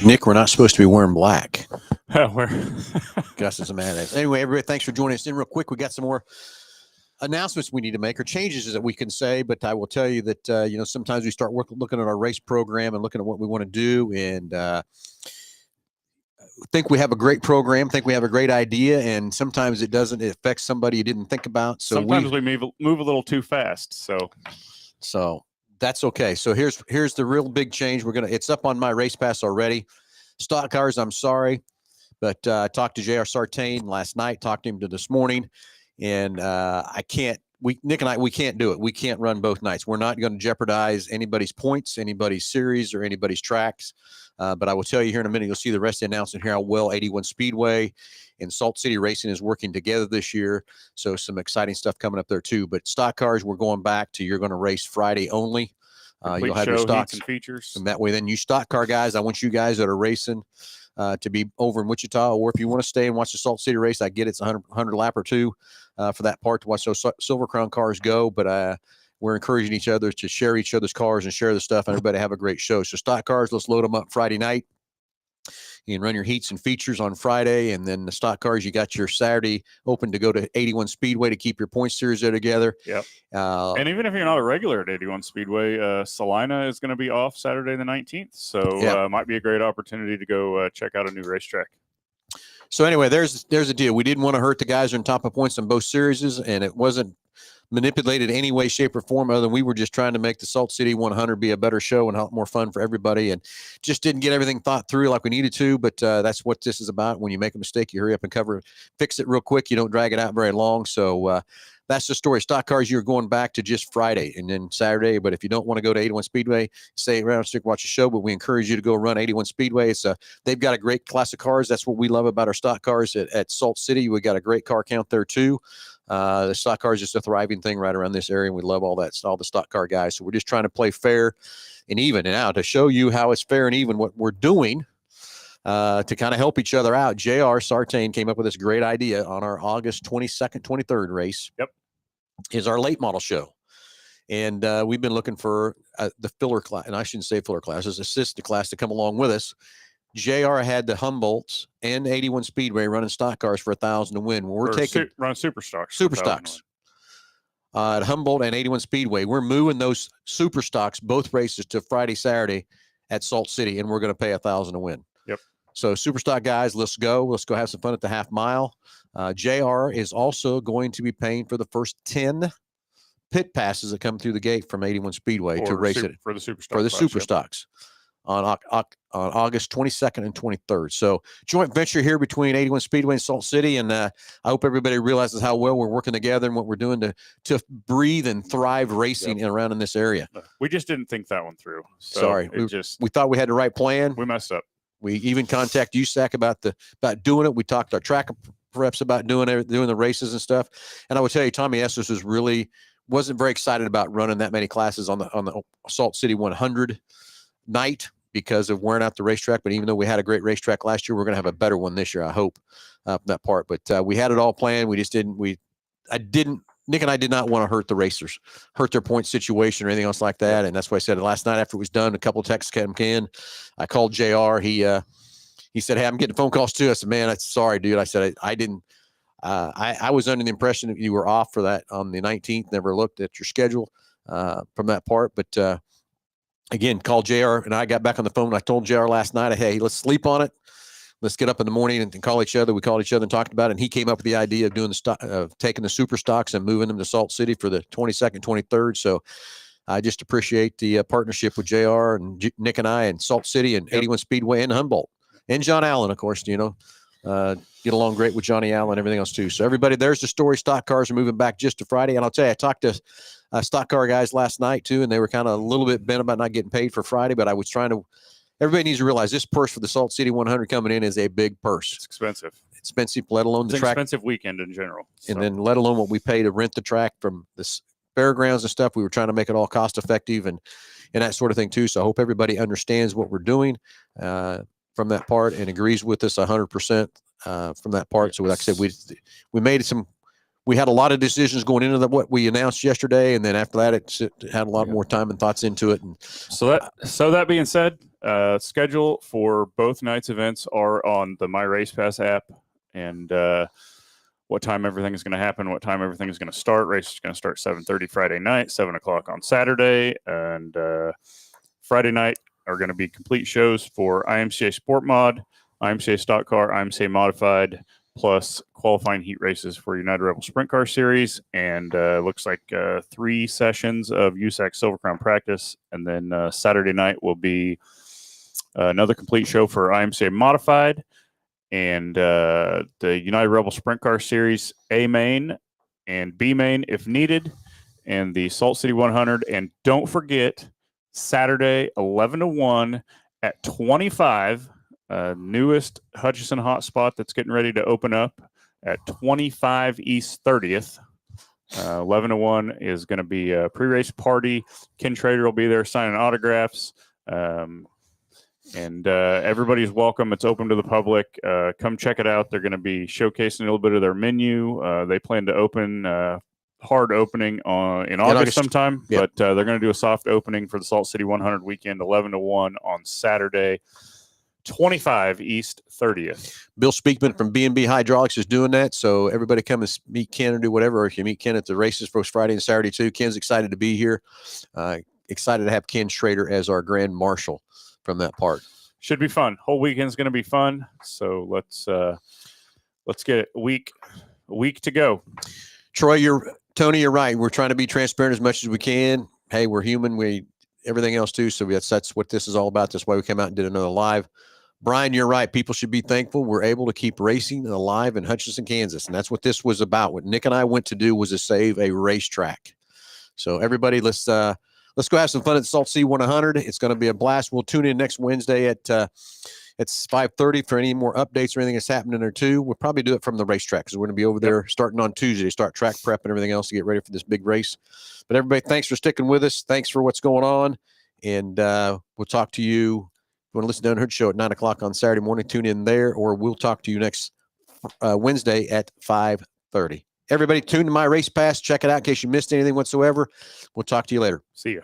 Nick, we're not supposed to be wearing black. We're Gus is mad at us. Anyway, everybody, thanks for joining us in real quick. We got some more announcements we need to make, or changes that we can say, but I will tell you that, sometimes we start looking at our race program and looking at what we want to do, and think we have a great program, think we have a great idea, and sometimes it doesn't. It affects somebody you didn't think about. So sometimes we move a little too fast. So that's okay. So here's the real big change. It's up on my race pass already. Stock cars, I'm sorry, but I talked to J.R. Sartain last night, talked to him this morning, and Nick and I, we can't do it. We can't run both nights. We're not going to jeopardize anybody's points, anybody's series, or anybody's tracks. But I will tell you here in a minute, you'll see the rest of the announcement here how well 81 Speedway and Salt City Racing is working together this year. So some exciting stuff coming up there too. But stock cars, we're going back to, you're going to race Friday only. You'll have your stocks and features. And that way, then you stock car guys, I want you guys that are racing to be over in Wichita, or if you want to stay and watch the Salt City race, I get it's 100 lap or two for that part to watch those Silver Crown cars go. But we're encouraging each other to share each other's cars and share the stuff, and everybody have a great show. So stock cars, let's load them up Friday night. You can run your heats and features on Friday, and then the stock cars, you got your Saturday open to go to 81 Speedway to keep your point series there together. Yep. And even if you're not a regular at 81 Speedway, Salina is going to be off Saturday the 19th. So might be a great opportunity to go check out a new racetrack. So anyway, there's the deal. We didn't want to hurt the guys who are on top of points on both series, and it wasn't manipulated any way, shape, or form other than we were just trying to make the Salt City 100 be a better show and a lot more fun for everybody, and just didn't get everything thought through like we needed to. But that's what this is about. When you make a mistake, you hurry up and fix it real quick. You don't drag it out very long. So that's the story. Stock cars, you're going back to just Friday and then Saturday. But if you don't want to go to 81 Speedway, stay around, stick, watch the show. But we encourage you to go run 81 Speedway. They've got a great class of cars. That's what we love about our stock cars at Salt City. We got a great car count there too. The stock car is just a thriving thing right around this area, and we love all the stock car guys. So we're just trying to play fair and even. And now to show you how it's fair and even, what we're doing to kind of help each other out, JR Sartain came up with this great idea on our August 22nd, 23rd race. Yep. Is our late model show. And we've been looking for the filler class, and I shouldn't say filler classes, assistant class to come along with us. JR had the Humboldts and 81 Speedway running stock cars for 1,000 to win. We're taking run super stocks. Super stocks at Humboldt and 81 Speedway. We're moving those super stocks, both races, to Friday, Saturday at Salt City, and we're going to pay 1,000 to win. Yep. So super stock guys, let's go. Let's go have some fun at the half mile. JR is also going to be paying for the first 10 pit passes that come through the gate from 81 Speedway to race it for the super stocks. For the super stocks on August 22nd and 23rd. So joint venture here between 81 Speedway and Salt City. And I hope everybody realizes how well we're working together and what we're doing to breathe and thrive racing around in this area. We just didn't think that one through. So Sorry. We thought we had the right plan. We messed up. We even contacted USAC about doing it. We talked to our track reps about doing the races and stuff. And I would tell you, Tommy Estes wasn't very excited about running that many classes on the Salt City 100 night because of wearing out the racetrack. But even though we had a great racetrack last year, we're going to have a better one this year, I hope, from that part. But we had it all planned. We just didn't. Nick and I did not want to hurt the racers, hurt their point situation or anything else like that. And that's why I said last night after it was done, a couple of texts came in. I called JR. He said, "Hey, I'm getting phone calls too." I said, "Man, I'm sorry, dude." I said, I didn't. I was under the impression that you were off for that on the 19th. Never looked at your schedule from that part. But again, called JR, and I got back on the phone. I told JR last night, "Hey, let's sleep on it. Let's get up in the morning and call each other." We called each other and talked about it. And he came up with the idea of doing taking the super stocks and moving them to Salt City for the 22nd, 23rd. So I just appreciate the partnership with JR and Nick and I and Salt City and 81 Speedway and Humboldt and John Allen, of course, get along great with Johnny Allen and everything else too. So everybody, there's the story. Stock cars are moving back just to Friday. And I'll tell you, I talked to stock car guys last night too, and they were kind of a little bit bent about not getting paid for Friday, but I was trying to, everybody needs to realize this purse for the Salt City 100 coming in is a big purse. It's expensive. Expensive, let alone the track. Expensive weekend in general. So. And then let alone what we pay to rent the track from the fairgrounds and stuff. We were trying to make it all cost effective and that sort of thing too. So I hope everybody understands what we're doing from that part and agrees with us 100% from that part. Yes. So like I said, we made we had a lot of decisions going into what we announced yesterday. And then after that, it had a lot more time and thoughts into it. And so that being said, schedule for both nights events are on the My Race Pass app, and what time everything is going to happen, what time everything is going to start. Race is going to start 7:30 Friday night, 7 o'clock on Saturday, and Friday night are going to be complete shows for IMCA Sport Mod, IMCA Stock Car, IMCA Modified, plus qualifying heat races for United Rebel Sprint Car Series, and looks like 3 sessions of USAC Silver Crown practice, and then Saturday night will be another complete show for IMCA Modified, and the United Rebel Sprint Car Series A main and B main if needed, and the Salt City 100. And don't forget, Saturday 11 to 1 at 25, newest Hutchinson hotspot that's getting ready to open up at 25 East 30th. 11 to 1 is going to be a pre-race party. Ken Trader will be there signing autographs. And everybody's welcome. It's open to the public. Come check it out. They're going to be showcasing a little bit of their menu. They plan to open hard opening in August sometime, yep. but they're going to do a soft opening for the Salt City 100 weekend, 11 to 1 on Saturday, 25 East 30th. Bill Speakman from B&B Hydraulics is doing that. So everybody come and meet Ken or do whatever. Or if you meet Ken at the races for Friday and Saturday too, Ken's excited to be here. Excited to have Ken Schrader as our grand marshal from that part. Should be fun. Whole weekend's going to be fun. So let's get a week to go. Troy, Tony, you're right. We're trying to be transparent as much as we can. Hey, we're human. Everything else too. So that's what this is all about. That's why we came out and did another live. Brian, you're right. People should be thankful we're able to keep racing alive in Hutchinson, Kansas. And that's what this was about. What Nick and I went to do was to save a racetrack. So everybody, let's go have some fun at the Salt City 100. It's going to be a blast. We'll tune in next Wednesday at 5:30 for any more updates or anything that's happening there too. We'll probably do it from the racetrack because we're going to be over there starting on Tuesday, start track prep and everything else to get ready for this big race. But everybody, thanks for sticking with us. Thanks for what's going on. And we'll talk to you. If you want to listen to the Unheard Show at 9 o'clock on Saturday morning, tune in there, or we'll talk to you next Wednesday at 5:30. Everybody, tune to My Race Pass. Check it out in case you missed anything whatsoever. We'll talk to you later. See ya.